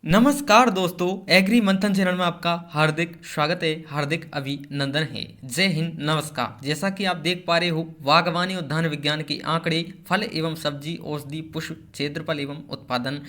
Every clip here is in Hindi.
नमस्कार दोस्तों, एग्री मंथन चैनल में आपका हार्दिक स्वागत है, हार्दिक अभिनंदन है। जय हिंद, नमस्कार। जैसा कि आप देख पा रहे हो, बागवानी उद्यान विज्ञान के आंकड़े, फल एवं सब्जी, औषधि, पुष्प, क्षेत्रफल एवं उत्पादन,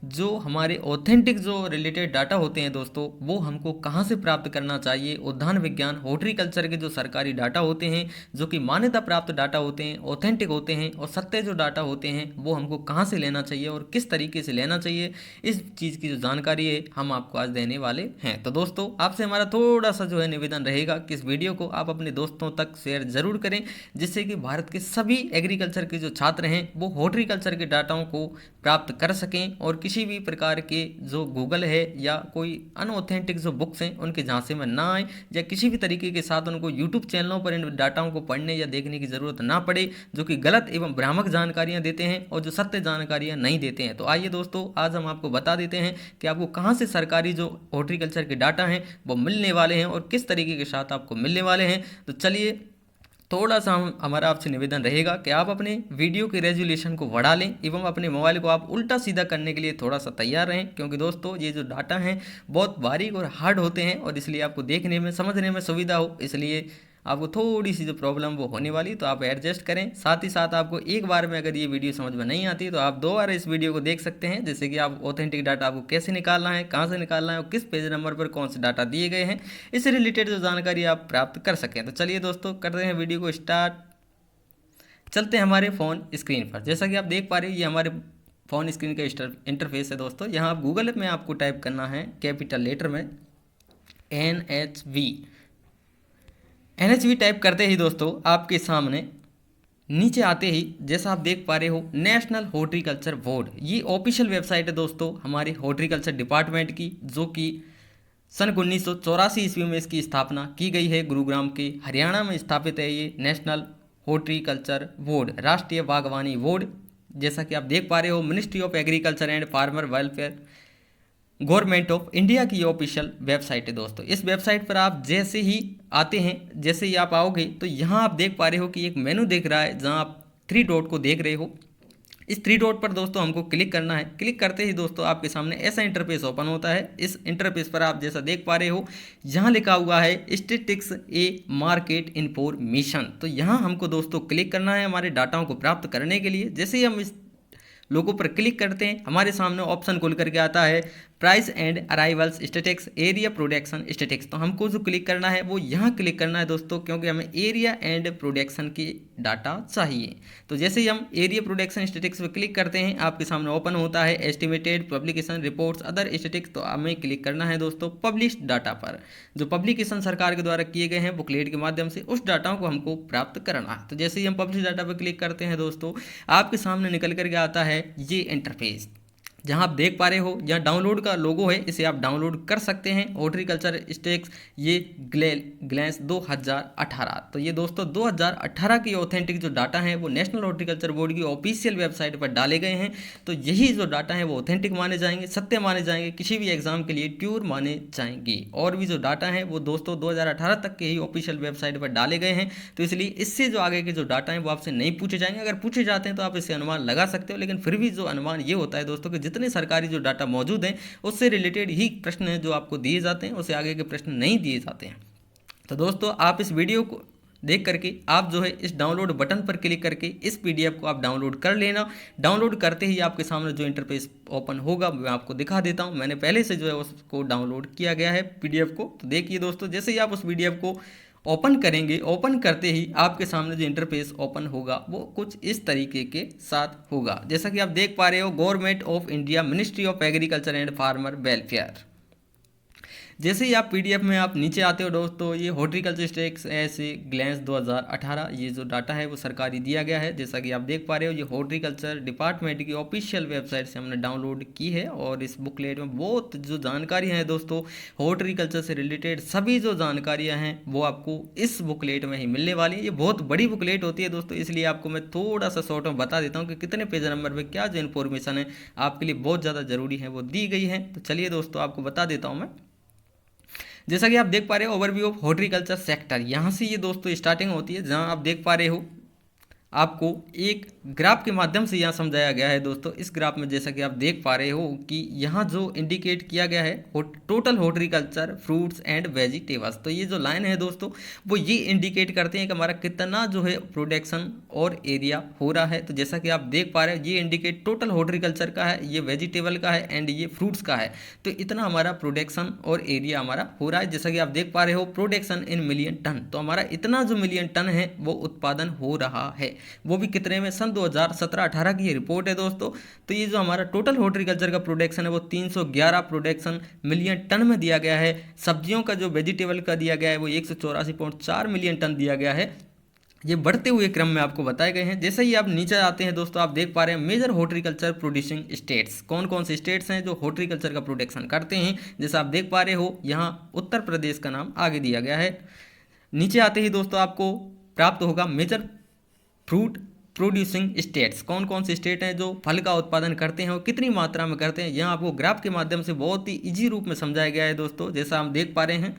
जो हमारे ऑथेंटिक जो रिलेटेड डाटा होते हैं दोस्तों, वो हमको कहाँ से प्राप्त करना चाहिए। उद्यान विज्ञान, हॉर्टिकल्चर के जो सरकारी डाटा होते हैं, जो कि मान्यता प्राप्त डाटा होते हैं, ऑथेंटिक होते हैं, और सत्य जो डाटा होते हैं वो हमको कहाँ से लेना चाहिए और किस तरीके से लेना चाहिए, इस चीज़ की जो जानकारी है हम आपको आज देने वाले हैं। तो दोस्तों, आपसे हमारा थोड़ा सा जो है निवेदन रहेगा कि इस वीडियो को आप अपने दोस्तों तक शेयर जरूर करें, जिससे कि भारत के सभी एग्रीकल्चर के जो छात्र हैं वो हॉर्टिकल्चर के डाटाओं को प्राप्त कर सकें और किसी भी प्रकार के जो गूगल है या कोई अनऑथेंटिक जो बुक्स हैं उनके झांसे में ना आए, या किसी भी तरीके के साथ उनको यूट्यूब चैनलों पर इन डाटाओं को पढ़ने या देखने की ज़रूरत ना पड़े, जो कि गलत एवं भ्रामक जानकारियां देते हैं और जो सत्य जानकारियां नहीं देते हैं। तो आइए दोस्तों, आज हम आपको बता देते हैं कि आपको कहां से सरकारी जो हॉर्टिकल्चर के डाटा हैं वो मिलने वाले हैं और किस तरीके के साथ आपको मिलने वाले हैं। तो चलिए, थोड़ा सा हमारा आपसे निवेदन रहेगा कि आप अपने वीडियो के रेजोल्यूशन को बढ़ा लें एवं अपने मोबाइल को आप उल्टा सीधा करने के लिए थोड़ा सा तैयार रहें, क्योंकि दोस्तों ये जो डाटा हैं बहुत बारीक और हार्ड होते हैं और इसलिए आपको देखने में समझने में सुविधा हो, इसलिए आपको थोड़ी सी जो प्रॉब्लम वो होने वाली, तो आप एडजस्ट करें। साथ ही साथ आपको एक बार में अगर ये वीडियो समझ में नहीं आती तो आप 2 बार इस वीडियो को देख सकते हैं, जैसे कि आप ऑथेंटिक डाटा आपको कैसे निकालना है, कहाँ से निकालना है और किस पेज नंबर पर कौन से डाटा दिए गए हैं, इससे रिलेटेड जो जानकारी आप प्राप्त कर सकें। तो चलिए दोस्तों, करते हैं वीडियो को स्टार्ट। चलते हैं हमारे फ़ोन स्क्रीन पर। जैसा कि आप देख पा रहे हैं, ये हमारे फ़ोन स्क्रीन का इंटरफेस है दोस्तों। यहाँ आप गूगल में आपको टाइप करना है कैपिटल लेटर में NHV टाइप करते ही दोस्तों आपके सामने नीचे आते ही जैसा आप देख पा रहे हो, नेशनल हॉर्टिकल्चर बोर्ड, ये ऑफिशियल वेबसाइट है दोस्तों हमारे हॉर्टिकल्चर डिपार्टमेंट की, जो कि सन 1984 ईस्वी में इसकी स्थापना की गई है। गुरुग्राम के हरियाणा में स्थापित है ये नेशनल हॉर्टिकल्चर बोर्ड, राष्ट्रीय बागवानी बोर्ड। जैसा कि आप देख पा रहे हो, ministry of agriculture and farmer welfare, government of India की ऑफिशियल वेबसाइट है दोस्तों। इस वेबसाइट पर आप जैसे ही आते हैं, जैसे ही आप आओगे तो यहाँ आप देख पा रहे हो कि एक मेनू दिख रहा है, जहाँ आप 3 डॉट को देख रहे हो। इस 3 डॉट पर दोस्तों हमको क्लिक करना है। क्लिक करते ही दोस्तों आपके सामने ऐसा इंटरफेस ओपन होता है। इस इंटरफेस पर आप जैसा देख पा रहे हो, यहाँ लिखा हुआ है स्टैटिस्टिक्स ए मार्केट इन्फॉर्मेशन। तो यहाँ हमको दोस्तों क्लिक करना है हमारे डाटाओं को प्राप्त करने के लिए। जैसे ही हम इस लोगों पर क्लिक करते हैं, हमारे सामने ऑप्शन खुल करके आता है price and arrivals statistics, area production statistics. तो हमको जो क्लिक करना है वो यहाँ क्लिक करना है दोस्तों, क्योंकि हमें एरिया एंड प्रोडक्शन की डाटा चाहिए। तो जैसे ही हम एरिया प्रोडक्शन स्टैटिस्टिक्स पर क्लिक करते हैं, आपके सामने ओपन होता है estimated publication reports other statistics. तो हमें क्लिक करना है दोस्तों पब्लिश्ड डाटा पर, जो पब्लिकेशन सरकार के द्वारा किए गए हैं बुकलेट के माध्यम से, उस डाटाओं को हमको प्राप्त करना है। तो जैसे ही हम पब्लिश डाटा पर क्लिक करते हैं दोस्तों, आपके सामने निकल करके आता है ये इंटरफेस, जहां आप देख पा रहे हो यहाँ डाउनलोड का लोगो है, इसे आप डाउनलोड कर सकते हैं। हॉर्टिकल्चर स्टेक्स ये ग्लैंस 2018। तो ये दोस्तों 2018 की ऑथेंटिक जो डाटा हैं वो नेशनल हॉर्टिकल्चर बोर्ड की ऑफिशियल वेबसाइट पर डाले गए हैं। तो यही जो डाटा हैं वो ऑथेंटिक माने जाएंगे, सत्य माने जाएंगे, किसी भी एग्जाम के लिए प्योर माने जाएंगे। और भी जो डाटा हैं वो दोस्तों 2018 तक के ही ऑफिशियल वेबसाइट पर डाले गए हैं। तो इसलिए इससे जो आगे के जो डाटा हैं वो आपसे नहीं पूछे जाएंगे। अगर पूछे जाते हैं तो आप इससे अनुमान लगा सकते हो, लेकिन फिर भी जो अनुमान ये होता है दोस्तों कि जितने सरकारी जो डाटा मौजूद हैं उससे रिलेटेड ही प्रश्न जो आपको दिए जाते हैं, उससे आगे के प्रश्न नहीं दिए जाते हैं। तो दोस्तों, आप इस वीडियो को देख करके आप जो है इस डाउनलोड बटन पर क्लिक करके इस PDF को आप डाउनलोड कर लेना। डाउनलोड करते ही आपके सामने जो इंटरफेस ओपन होगा मैं आपको दिखा देता हूं। मैंने पहले से जो है उसको डाउनलोड किया गया है PDF को। तो देखिए दोस्तों, जैसे ही आप उस PDF को ओपन करेंगे, ओपन करते ही आपके सामने जो इंटरफेस ओपन होगा वो कुछ इस तरीके के साथ होगा। जैसा कि आप देख पा रहे हो, government of India, ministry of agriculture and farmer welfare. जैसे ही आप PDF में आप नीचे आते हो दोस्तों, ये हॉर्टिकल्चर स्टेक्स ऐसे ग्लैंस 2018, ये जो डाटा है वो सरकारी दिया गया है। जैसा कि आप देख पा रहे हो, ये हॉर्टिकल्चर डिपार्टमेंट की ऑफिशियल वेबसाइट से हमने डाउनलोड की है। और इस बुकलेट में बहुत जो जानकारियाँ हैं दोस्तों, हॉर्टिकल्चर से रिलेटेड सभी जो जानकारियाँ हैं वो आपको इस बुकलेट में ही मिलने वाली है। ये बहुत बड़ी बुकलेट होती है दोस्तों, इसलिए आपको मैं थोड़ा सा शॉर्ट में बता देता हूँ कि कितने पेज नंबर पर क्या जो इन्फॉर्मेशन है आपके लिए बहुत ज़्यादा ज़रूरी है वो दी गई है। तो चलिए दोस्तों, आपको बता देता हूँ मैं। जैसा कि आप देख पा रहे हो, ओवरव्यू ऑफ हॉर्टिकल्चर सेक्टर, यहाँ से ये दोस्तों स्टार्टिंग होती है, जहाँ आप देख पा रहे हो आपको एक ग्राफ के माध्यम से यहाँ समझाया गया है दोस्तों। इस ग्राफ में जैसा कि आप देख पा रहे हो कि यहाँ जो इंडिकेट किया गया है total horticulture fruits and vegetables, तो ये जो लाइन है दोस्तों वो ये इंडिकेट करते हैं कि हमारा कितना जो है प्रोडक्शन और एरिया हो रहा है। तो जैसा कि आप देख पा रहे हो ये इंडिकेट टोटल हॉर्टिकल्चर का है, ये वेजिटेबल का है एंड ये फ्रूट्स का है। तो इतना हमारा प्रोडक्शन और एरिया हमारा हो रहा है। जैसा कि आप देख पा रहे हो प्रोडक्शन इन मिलियन टन, तो हमारा इतना जो मिलियन टन है वो उत्पादन हो रहा है, वो भी कितने में, सन 2017-18 की ये रिपोर्ट है दोस्तों। तो ये जो हमारा टोटल हॉर्टिकल्चर का प्रोडक्शन है वो 311 प्रोडक्शन मिलियन टन में दिया गया है। सब्जियों का जो वेजिटेबल का दिया गया है वो 184.4 मिलियन टन दिया गया है। ये बढ़ते हुए क्रम में आपको बताए गए हैं। जैसे ही आप नीचे आते हैं दोस्तों, आप देख पा रहे हैं मेजर हॉर्टिकल्चर प्रोड्यूसिंग स्टेट्स, कौन कौन से स्टेट्स हैं जो हॉर्टिकल्चर का प्रोडक्शन करते हैं। जैसा आप देख पा रहे हो यहाँ उत्तर प्रदेश का नाम आगे दिया गया है। नीचे आते ही दोस्तों आपको प्राप्त होगा मेजर फ्रूट प्रोड्यूसिंग स्टेट्स, कौन कौन से स्टेट हैं जो फल का उत्पादन करते हैं और कितनी मात्रा में करते हैं। यहाँ आपको ग्राफ के माध्यम से बहुत ही इजी रूप में समझाया गया है दोस्तों। जैसा हम देख पा रहे हैं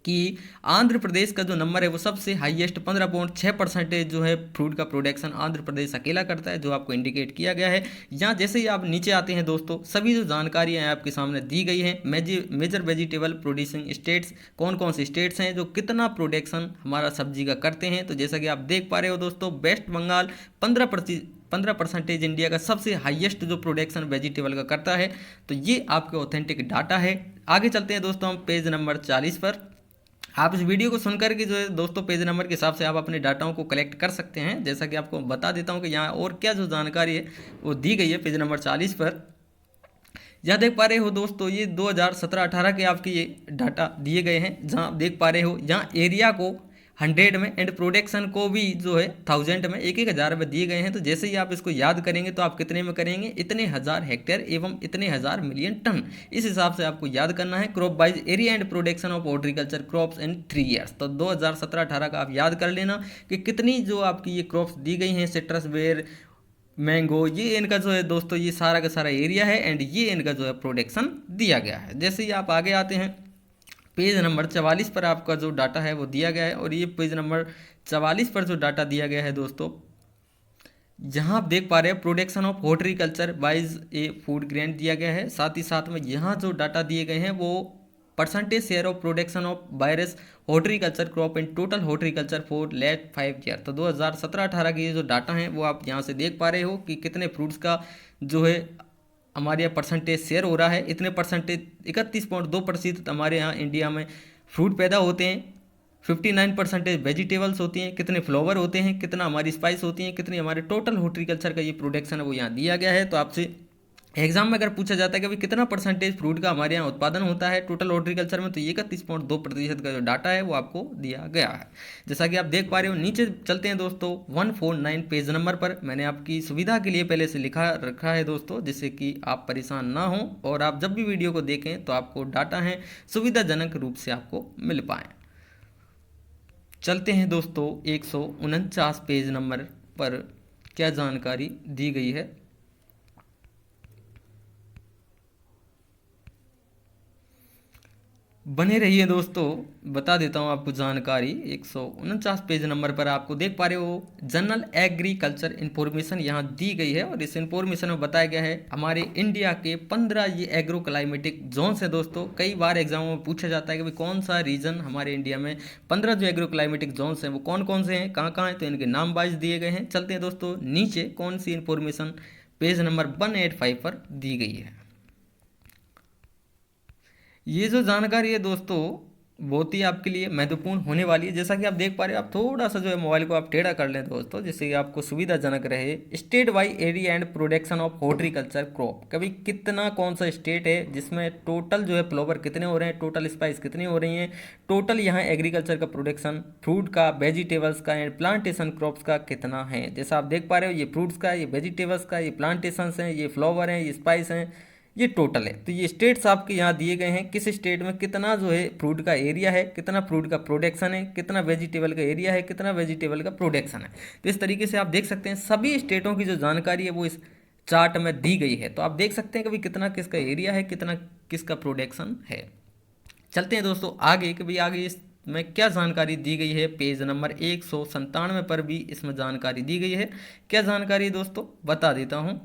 कि आंध्र प्रदेश का जो नंबर है वो सबसे हाईएस्ट 15.6% जो है फ्रूट का प्रोडक्शन आंध्र प्रदेश अकेला करता है, जो आपको इंडिकेट किया गया है। यहाँ जैसे ही आप नीचे आते हैं दोस्तों, सभी जो जानकारियाँ आपके सामने दी गई हैं। मेजर वेजिटेबल प्रोड्यूसिंग स्टेट्स, कौन कौन से स्टेट्स हैं जो कितना प्रोडक्शन हमारा सब्जी का करते हैं। तो जैसा कि आप देख पा रहे हो दोस्तों, वेस्ट बंगाल 15% इंडिया का सबसे हाईएस्ट जो प्रोडक्शन वेजिटेबल का करता है। तो ये आपके ऑथेंटिक डाटा है। आगे चलते हैं दोस्तों हम पेज नंबर 40 पर। आप इस वीडियो को सुनकर के जो है दोस्तों पेज नंबर के हिसाब से आप अपने डाटाओं को कलेक्ट कर सकते हैं। जैसा कि आपको बता देता हूं कि यहाँ और क्या जो जानकारी है वो दी गई है पेज नंबर 40 पर। यहाँ देख पा रहे हो दोस्तों ये 2017-18 के आपके ये डाटा दिए गए हैं। जहाँ आप देख पा रहे हो यहाँ एरिया को 100 में एंड प्रोडक्शन को भी जो है 1000 में, एक हज़ार में दिए गए हैं। तो जैसे ही आप इसको याद करेंगे तो आप कितने में करेंगे, इतने हज़ार हेक्टेयर एवं इतने हज़ार मिलियन टन, इस हिसाब से आपको याद करना है। Crop wise area and production of horticulture crops in 3 years, तो 2017-18 का आप याद कर लेना कि कितनी जो आपकी ये क्रॉप्स दी गई हैं, सिट्रस, बेर, मैंगो, ये इनका जो है दोस्तों ये सारा का सारा एरिया है एंड ये इनका जो है प्रोडक्शन दिया गया है। जैसे ही आप आगे आते हैं पेज नंबर 44 पर आपका जो डाटा है वो दिया गया है। और ये पेज नंबर 44 पर जो डाटा दिया गया है दोस्तों, यहाँ आप देख पा रहे हैं production of horticulture wise A food grain दिया गया है। साथ ही साथ में यहाँ जो डाटा दिए गए हैं वो percentage share of production of various horticulture crop in total horticulture for last 5 year. तो 2017-18 के जो डाटा हैं वो आप यहाँ से देख पा रहे हो कि कितने फ्रूट्स का जो है हमारे यहाँ परसेंटेज शेयर हो रहा है। इतने परसेंटेज 31.2% हमारे यहाँ इंडिया में फ्रूट पैदा होते हैं, 59% वेजिटेबल्स होती हैं, कितने फ्लावर होते हैं, कितना हमारी स्पाइस होती हैं, कितनी हमारे टोटल हॉर्टिकल्चर का ये प्रोडक्शन है वो यहाँ दिया गया है। तो आपसे एग्जाम में अगर पूछा जाता है कि भाई कितना परसेंटेज फ्रूट का हमारे यहाँ उत्पादन होता है टोटल हॉर्टिकल्चर में, तो 31.2% का जो डाटा है वो आपको दिया गया है। जैसा कि आप देख पा रहे हो, नीचे चलते हैं दोस्तों 149 पेज नंबर पर। मैंने आपकी सुविधा के लिए पहले से लिखा रखा है दोस्तों, जिससे कि आप परेशान ना हो और आप जब भी वीडियो को देखें तो आपको डाटा है सुविधाजनक रूप से आपको मिल पाए। चलते हैं दोस्तों 149 पेज नंबर पर क्या जानकारी दी गई है। बने रहिए दोस्तों, बता देता हूँ आपको जानकारी। 149 पेज नंबर पर आपको देख पा रहे हो जनरल एग्रीकल्चर इन्फॉर्मेशन यहाँ दी गई है। और इस इन्फॉर्मेशन में बताया गया है हमारे इंडिया के 15 ये एग्रो क्लाइमेटिक जोन्स है दोस्तों। कई बार एग्जामों में पूछा जाता है कि भाई कौन सा रीजन हमारे इंडिया में 15 जो एग्रो क्लाइमेटिक जोन्स हैं वो कौन कौन से हैं, कहाँ कहाँ हैं, तो इनके नाम वाइज दिए गए हैं। चलते हैं दोस्तों नीचे कौन सी इन्फॉर्मेशन पेज नंबर 185 पर दी गई है। ये जो जानकारी है दोस्तों बहुत ही आपके लिए महत्वपूर्ण होने वाली है। जैसा कि आप देख पा रहे हो, आप थोड़ा सा जो है मोबाइल को आप टेढ़ा कर लें दोस्तों, जिससे कि आपको सुविधाजनक रहे। State wise area and production of horticulture crop, कभी कितना कौन सा स्टेट है जिसमें टोटल जो है फ्लावर कितने हो रहे हैं, टोटल स्पाइस कितनी हो रही हैं, टोटल यहाँ एग्रीकल्चर का प्रोडक्शन फ्रूट का, वेजिटेबल्स का एंड प्लांटेशन क्रॉप्स का कितना है। जैसा आप देख पा रहे हो ये फ्रूट्स का, ये वेजिटेबल्स का, ये प्लांटेशन हैं, ये फ्लावर हैं, ये स्पाइस हैं, ये टोटल है। तो ये स्टेट्स आपके यहाँ दिए गए हैं, किस स्टेट में कितना जो है फ्रूट का एरिया है, कितना फ्रूट का प्रोडक्शन है, कितना वेजिटेबल का एरिया है, कितना वेजिटेबल का प्रोडक्शन है। तो इस तरीके से आप देख सकते हैं सभी स्टेटों की जो जानकारी है वो इस चार्ट में दी गई है। तो आप देख सकते हैं कि भाई कितना किसका एरिया है, कितना किसका प्रोडक्शन है। चलते हैं दोस्तों आगे कि भाई आगे इस में क्या जानकारी दी गई है, पेज नंबर 197 पर भी इसमें जानकारी दी गई है। क्या जानकारी दोस्तों बता देता हूँ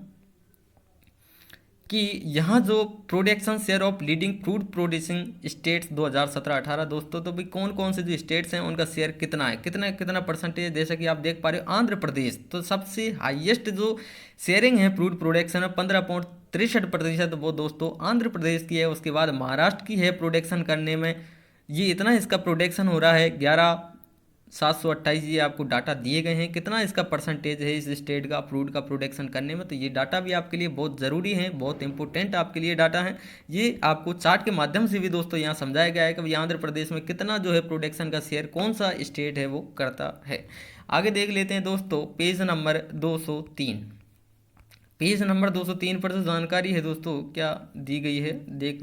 कि यहाँ जो production share of leading fruit producing states 2017-18 दोस्तों, तो भाई कौन कौन से जो स्टेट्स हैं उनका शेयर कितना है, कितना कितना परसेंटेज, जैसा कि आप देख पा रहे हो आंध्र प्रदेश तो सबसे हाईएस्ट जो शेयरिंग है फ्रूट प्रोडक्शन में 15.63%, वो दोस्तों आंध्र प्रदेश की है। उसके बाद महाराष्ट्र की है प्रोडक्शन करने में, ये इतना इसका प्रोडक्शन हो रहा है 11,728, ये आपको डाटा दिए गए हैं। कितना इसका परसेंटेज है इस स्टेट का फ्रूट का प्रोडक्शन करने में, तो ये डाटा भी आपके लिए बहुत ज़रूरी है, बहुत इंपॉर्टेंट आपके लिए डाटा है। ये आपको चार्ट के माध्यम से भी दोस्तों यहाँ समझाया गया है कि भाई आंध्र प्रदेश में कितना जो है प्रोडक्शन का शेयर कौन सा स्टेट है वो करता है। आगे देख लेते हैं दोस्तों पेज नंबर 203। पेज नंबर 203 पर जो जानकारी है दोस्तों क्या दी गई है, देख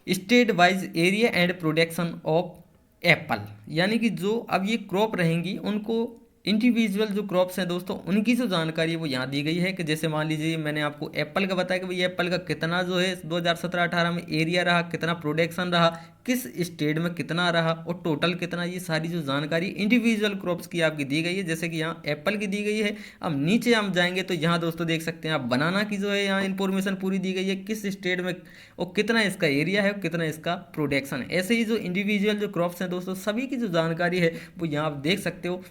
state wise area and production of Apple, यानी कि जो अब ये क्रॉप रहेंगी उनको इंडिविजुअल जो क्रॉप्स हैं दोस्तों उनकी जो जानकारी है वो यहाँ दी गई है। कि जैसे मान लीजिए मैंने आपको एप्पल का बताया कि भाई एप्पल का कितना जो है 2017-18 में एरिया रहा, कितना प्रोडक्शन रहा, किस स्टेट में कितना रहा और टोटल कितना, ये सारी जो जानकारी इंडिविजुअल क्रॉप्स की आपकी दी गई है। जैसे कि यहाँ एप्पल की दी गई है। अब नीचे हम जाएंगे तो यहाँ दोस्तों देख सकते हैं आप बनाना की जो है यहाँ इन्फॉर्मेशन पूरी दी गई है, किस स्टेट में और कितना इसका एरिया है और कितना इसका प्रोडक्शन है। ऐसे ही जो इंडिविजुअल जो क्रॉप्स हैं दोस्तों सभी की जो जानकारी है वो यहाँ आप देख सकते हो।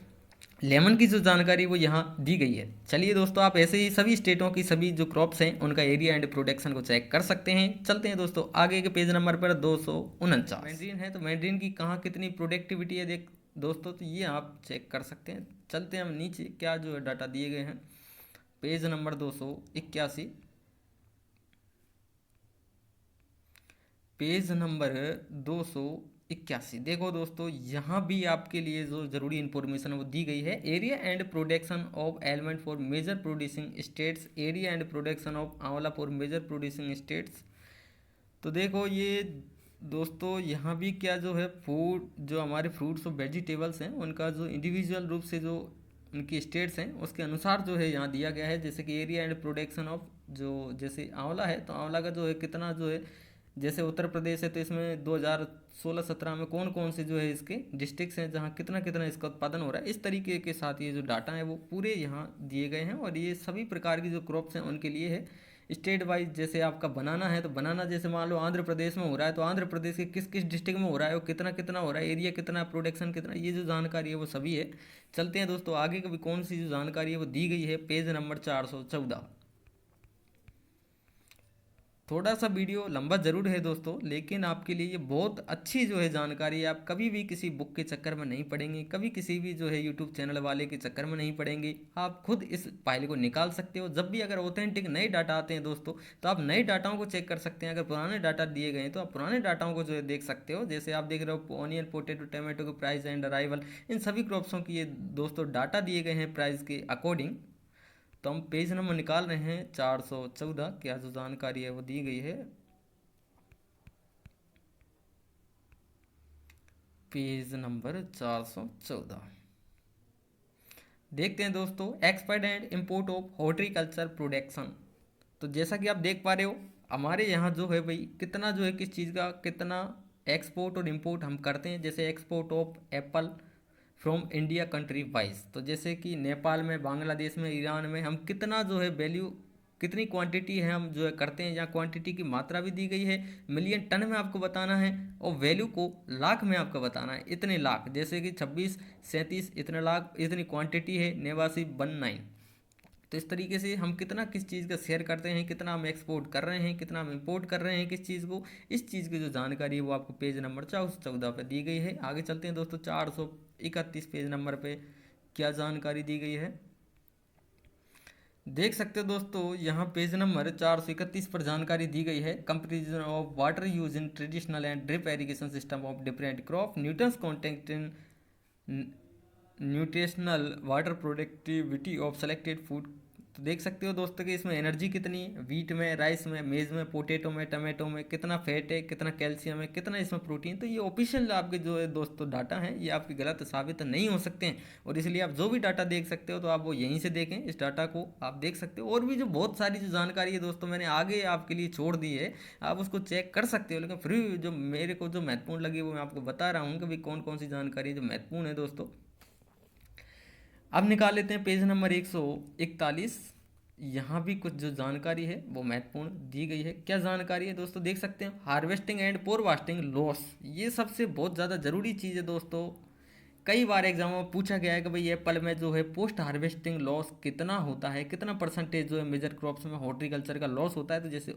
लेमन की जो जानकारी वो यहाँ दी गई है। चलिए दोस्तों आप ऐसे ही सभी स्टेटों की सभी जो क्रॉप्स हैं उनका एरिया एंड प्रोडक्शन को चेक कर सकते हैं। चलते हैं दोस्तों आगे के पेज नंबर पर 249 मैंड्रीन है, तो मैंड्रीन की कहाँ कितनी प्रोडक्टिविटी है देख दोस्तों, तो ये आप चेक कर सकते हैं। चलते हैं हम नीचे क्या जो है डाटा दिए गए हैं, पेज नंबर 281, पेज नंबर 281। देखो दोस्तों यहाँ भी आपके लिए जो ज़रूरी इन्फॉर्मेशन है वो दी गई है। Area and production of element for major producing states, area and production of amla for major producing states. तो देखो ये दोस्तों यहाँ भी क्या जो है फूड जो हमारे फ्रूट्स और वेजिटेबल्स हैं उनका जो इंडिविजुअल रूप से जो उनकी स्टेट्स हैं उसके अनुसार जो है यहाँ दिया गया है। जैसे कि एरिया एंड प्रोडक्शन ऑफ जो जैसे आंवला है तो आंवला का जो है कितना जो है, जैसे उत्तर प्रदेश है तो इसमें 2016-17 में कौन कौन से जो है इसके डिस्ट्रिक्ट्स हैं जहाँ कितना कितना इसका उत्पादन हो रहा है, इस तरीके के साथ ये जो डाटा है वो पूरे यहाँ दिए गए हैं। और ये सभी प्रकार की जो क्रॉप्स हैं उनके लिए है स्टेट वाइज। जैसे आपका बनाना है तो बनाना जैसे मान लो आंध्र प्रदेश में हो रहा है तो आंध्र प्रदेश के किस किस डिस्ट्रिक्ट में हो रहा है और कितना कितना हो रहा है, एरिया कितना, प्रोडक्शन कितना, ये जो जानकारी है वो सभी है। चलते हैं दोस्तों आगे कभी कौन सी जो जानकारी है वो दी गई है, पेज नंबर 414। थोड़ा सा वीडियो लंबा ज़रूर है दोस्तों, लेकिन आपके लिए ये बहुत अच्छी जो है जानकारी है। आप कभी भी किसी बुक के चक्कर में नहीं पड़ेंगे, कभी किसी भी जो है यूट्यूब चैनल वाले के चक्कर में नहीं पड़ेंगे। आप खुद इस फाइल को निकाल सकते हो। जब भी अगर ऑथेंटिक नए डाटा आते हैं दोस्तों तो आप नए डाटाओं को चेक कर सकते हैं। अगर पुराने डाटा दिए गए हैं तो आप पुराने डाटाओं को जो है देख सकते हो। जैसे आप देख रहे हो ऑनियन, पोटैटो, टमाटो के प्राइस एंड अराइवल, इन सभी क्रॉप्सों की ये दोस्तों डाटा दिए गए हैं प्राइस के अकॉर्डिंग। तो हम पेज नंबर निकाल रहे हैं 414, क्या जो जानकारी है वो दी गई है, पेज नंबर 414। देखते हैं दोस्तों export and import of horticulture production. तो जैसा कि आप देख पा रहे हो हमारे यहाँ जो है भाई कितना जो है किस चीज़ का कितना एक्सपोर्ट और इंपोर्ट हम करते हैं। जैसे export of Apple from India country wise, तो जैसे कि नेपाल में, बांग्लादेश में, ईरान में हम कितना जो है वैल्यू कितनी क्वांटिटी है हम जो है करते हैं। यहाँ क्वांटिटी की मात्रा भी दी गई है, मिलियन टन में आपको बताना है और वैल्यू को लाख में आपको बताना है, इतने लाख। जैसे कि 26, 37 इतने लाख, इतनी क्वांटिटी है 8919। तो इस तरीके से हम कितना किस चीज़ का शेयर करते हैं, कितना हम एक्सपोर्ट कर रहे हैं, कितना हम इंपोर्ट कर रहे हैं किस चीज़ को, इस चीज़ की जो जानकारी है वो आपको पेज नंबर 414 पर दी गई है। आगे चलते हैं दोस्तों 431 पेज नंबर पे क्या जानकारी दी गई है, देख सकते हो दोस्तों यहाँ पेज नंबर 431 पर जानकारी दी गई है। Comparison of water use in traditional and drip irrigation system of different crop, nutrients content in nutritional water productivity of selected food. तो देख सकते हो दोस्तों कि इसमें एनर्जी कितनी है, वीट में, राइस में, मेज में, पोटैटो में, टमाटो में कितना फैट है, कितना कैल्शियम है, कितना इसमें प्रोटीन। तो ये ऑफिशियल आपके जो है दोस्तों डाटा हैं, ये आपके गलत साबित नहीं हो सकते हैं। और इसलिए आप जो भी डाटा देख सकते हो तो आप वो यहीं से देखें, इस डाटा को आप देख सकते हो। और भी जो बहुत सारी जो जानकारी है दोस्तों मैंने आगे आपके लिए छोड़ दी है, आप उसको चेक कर सकते हो। लेकिन फिर भी जो मेरे को जो महत्वपूर्ण लगी वो मैं आपको बता रहा हूँ कि भाई कौन कौन सी जानकारी जो महत्वपूर्ण है दोस्तों। अब निकाल लेते हैं पेज नंबर 141। यहाँ भी कुछ जो जानकारी है वो महत्वपूर्ण दी गई है। क्या जानकारी है दोस्तों, देख सकते हैं, हार्वेस्टिंग एंड पोरवास्टिंग लॉस, ये सबसे बहुत ज़्यादा ज़रूरी चीज़ है दोस्तों। कई बार एग्जाम में पूछा गया है कि भाई एप्पल में जो है पोस्ट हार्वेस्टिंग लॉस कितना होता है, कितना परसेंटेज जो है मेजर क्रॉप्स में हॉर्टिकल्चर का लॉस होता है। तो जैसे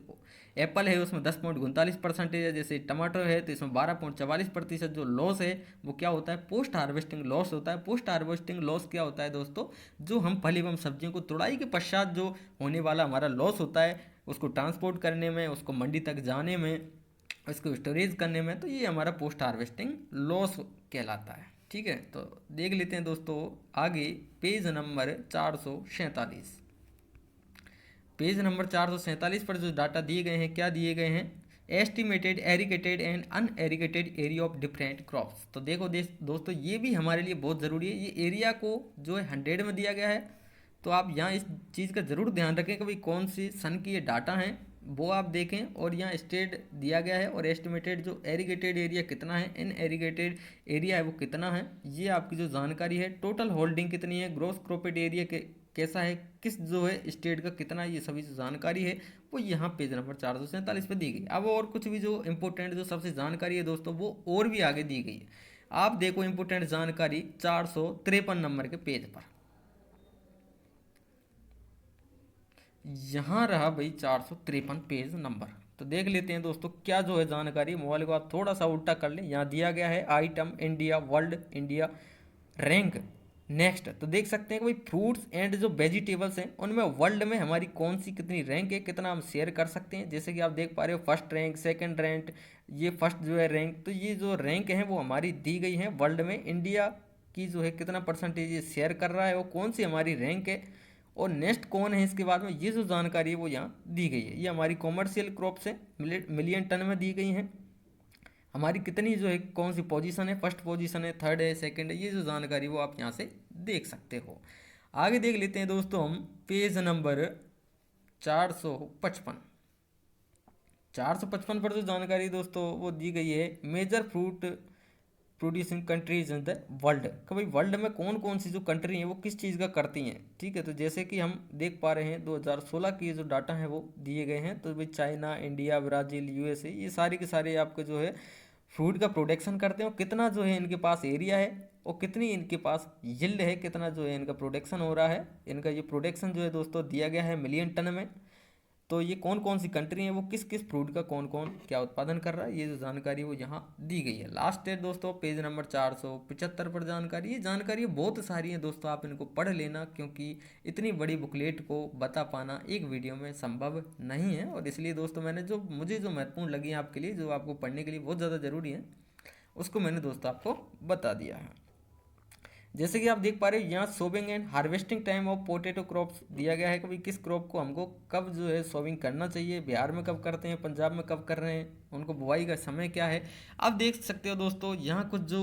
एप्पल है उसमें 10.39% है, जैसे टमाटर है तो इसमें 12.44% जो लॉस है वो क्या होता है, पोस्ट हार्वेस्टिंग लॉस होता है। पोस्ट हार्वेस्टिंग लॉस क्या होता है दोस्तों, जो हम फल एवं सब्जियों को तुड़ाई के पश्चात जो होने वाला हमारा लॉस होता है, उसको ट्रांसपोर्ट करने में, उसको मंडी तक जाने में, इसको स्टोरेज करने में, तो ये हमारा पोस्ट हार्वेस्टिंग लॉस कहलाता है। ठीक है, तो देख लेते हैं दोस्तों आगे पेज नंबर 447। पेज नंबर 447 पर जो डाटा दिए गए हैं, क्या दिए गए हैं, estimated irrigated and unirrigated area of different crops. तो देखो दोस्तों ये भी हमारे लिए बहुत ज़रूरी है। ये एरिया को जो है 100 में दिया गया है, तो आप यहाँ इस चीज़ का ज़रूर ध्यान रखें कि भाई कौन सी सन की ये डाटा हैं वो आप देखें। और यहाँ स्टेट दिया गया है और एस्टिमेटेड जो एरिगेटेड एरिया कितना है, इन एरिगेटेड एरिया है वो कितना है, ये आपकी जो जानकारी है। टोटल होल्डिंग कितनी है, ग्रोस क्रॉपेड एरिया के कैसा है, किस जो है स्टेट का कितना है, ये सभी जो जानकारी है वो यहाँ पेज नंबर 447 पे दी गई। अब और कुछ भी जो इंपॉर्टेंट जो सबसे जानकारी है दोस्तों वो और भी आगे दी गई है। आप देखो इंपॉर्टेंट जानकारी 453 नंबर के पेज पर, यहाँ रहा भाई 453 पेज नंबर। तो देख लेते हैं दोस्तों क्या जो है जानकारी। मोबाइल को आप थोड़ा सा उल्टा कर लें, यहाँ दिया गया है item India world India rank next. तो देख सकते हैं कि भाई फ्रूट्स एंड जो वेजिटेबल्स हैं उनमें वर्ल्ड में हमारी कौन सी कितनी रैंक है, कितना हम शेयर कर सकते हैं। जैसे कि आप देख पा रहे हो फर्स्ट रैंक, सेकंड रैंक, ये फर्स्ट जो है रैंक। तो ये जो रैंक है वो हमारी दी गई है वर्ल्ड में। इंडिया की जो है कितना परसेंटेज ये शेयर कर रहा है, वो कौन सी हमारी रैंक है, और नेक्स्ट कौन है इसके बाद में, ये जो जानकारी है वो यहाँ दी गई है। ये हमारी कॉमर्शियल क्रॉप्स हैं, मिलियन टन में दी गई हैं। हमारी कितनी जो है कौन सी पोजीशन है, फर्स्ट पोजीशन है, थर्ड है, सेकंड है, ये जो जानकारी वो आप यहाँ से देख सकते हो। आगे देख लेते हैं दोस्तों हम पेज नंबर 455। 455 पर जो जानकारी दोस्तों वो दी गई है, major fruit producing countries in the world. कि भाई वर्ल्ड में कौन कौन सी जो कंट्री हैं वो किस चीज़ का करती हैं। ठीक है, तो जैसे कि हम देख पा रहे हैं 2016 की जो डाटा है वो दिए गए हैं। तो भाई चाइना, इंडिया, ब्राज़ील, यूएसए, ये सारे के सारे आपके जो है फ्रूट का प्रोडक्शन करते हैं। और कितना जो है इनके पास एरिया है और कितनी इनके पास यील्ड है, कितना जो है इनका प्रोडक्शन हो रहा है। इनका ये प्रोडक्शन जो है दोस्तों दिया गया है मिलियन टन में। तो ये कौन कौन सी कंट्री हैं, वो किस किस फ्रूट का कौन कौन क्या उत्पादन कर रहा है, ये जो जानकारी वो यहाँ दी गई है। लास्ट है दोस्तों पेज नंबर 475 पर जानकारी। ये जानकारी बहुत सारी है दोस्तों, आप इनको पढ़ लेना, क्योंकि इतनी बड़ी बुकलेट को बता पाना एक वीडियो में संभव नहीं है। और इसलिए दोस्तों मैंने जो मुझे जो महत्वपूर्ण लगी है आपके लिए, जो आपको पढ़ने के लिए बहुत ज़्यादा ज़रूरी है, उसको मैंने दोस्तों आपको बता दिया है। जैसे कि आप देख पा रहे हो यहाँ sowing and harvesting time of potato crops दिया गया है कि भाई किस क्रॉप को हमको कब जो है सोविंग करना चाहिए, बिहार में कब करते हैं, पंजाब में कब कर रहे हैं, उनको बुआई का समय क्या है। आप देख सकते हो दोस्तों यहाँ कुछ जो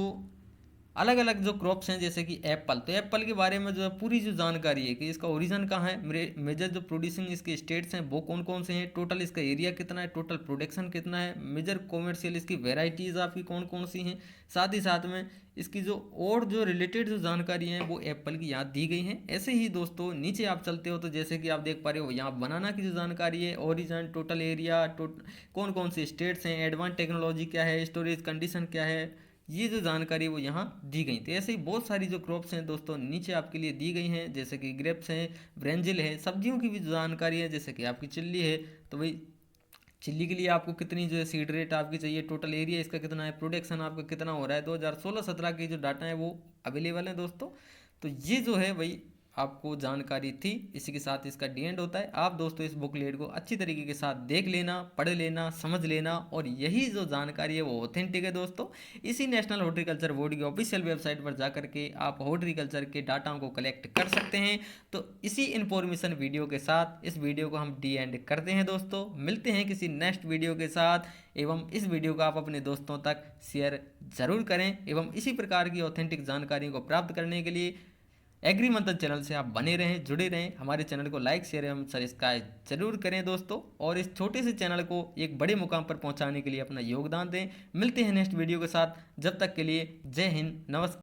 अलग अलग जो क्रॉप्स हैं, जैसे कि एप्पल। तो एप्पल के बारे में जो है पूरी जो जानकारी है कि इसका ओरिजिन कहाँ है, मेजर जो प्रोड्यूसिंग इसके स्टेट्स हैं वो कौन कौन से हैं, टोटल इसका एरिया कितना है, टोटल प्रोडक्शन कितना है, मेजर कॉमर्शियल इसकी वेराइटीज़ आपकी कौन कौन सी हैं, साथ ही साथ में इसकी जो और जो रिलेटेड जो जानकारी हैं वो एप्पल की यहाँ दी गई हैं। ऐसे ही दोस्तों नीचे आप चलते हो तो जैसे कि आप देख पा रहे हो यहाँ बनाना की जो जानकारी है, ओरिजिन, टोटल एरिया, कौन कौन से स्टेट्स हैं, एडवांस टेक्नोलॉजी क्या है, स्टोरेज कंडीशन क्या है, ये जो जानकारी वो यहाँ दी गई। तो ऐसे ही बहुत सारी जो क्रॉप्स हैं दोस्तों नीचे आपके लिए दी गई हैं, जैसे कि ग्रेप्स हैं, ब्रेंजिल है, सब्जियों की भी जो जानकारी है, जैसे कि आपकी चिल्ली है। तो भाई चिल्ली के लिए आपको कितनी जो है सीड रेट आपकी चाहिए, टोटल एरिया इसका कितना है, प्रोडक्शन आपका कितना हो रहा है। 2016-17 की जो डाटा है वो अवेलेबल है दोस्तों। तो ये जो है भाई आपको जानकारी थी। इसी के साथ इसका डी एंड होता है। आप दोस्तों इस बुकलेट को अच्छी तरीके के साथ देख लेना, पढ़ लेना, समझ लेना, और यही जो जानकारी है वो ऑथेंटिक है दोस्तों। इसी नेशनल हॉर्टिकल्चर बोर्ड की ऑफिशियल वेबसाइट पर जाकर के आप हॉर्टिकल्चर के डाटा को कलेक्ट कर सकते हैं। तो इसी इन्फॉर्मेशन वीडियो के साथ इस वीडियो को हम डी एंड करते हैं दोस्तों। मिलते हैं किसी नेक्स्ट वीडियो के साथ, एवं इस वीडियो को आप अपने दोस्तों तक शेयर जरूर करें। एवं इसी प्रकार की ऑथेंटिक जानकारी को प्राप्त करने के लिए एग्री मंथन चैनल से आप बने रहें, जुड़े रहें। हमारे चैनल को लाइक, शेयर एवं सब्सक्राइब जरूर करें दोस्तों, और इस छोटे से चैनल को एक बड़े मुकाम पर पहुंचाने के लिए अपना योगदान दें। मिलते हैं नेक्स्ट वीडियो के साथ, जब तक के लिए जय हिंद, नमस्कार।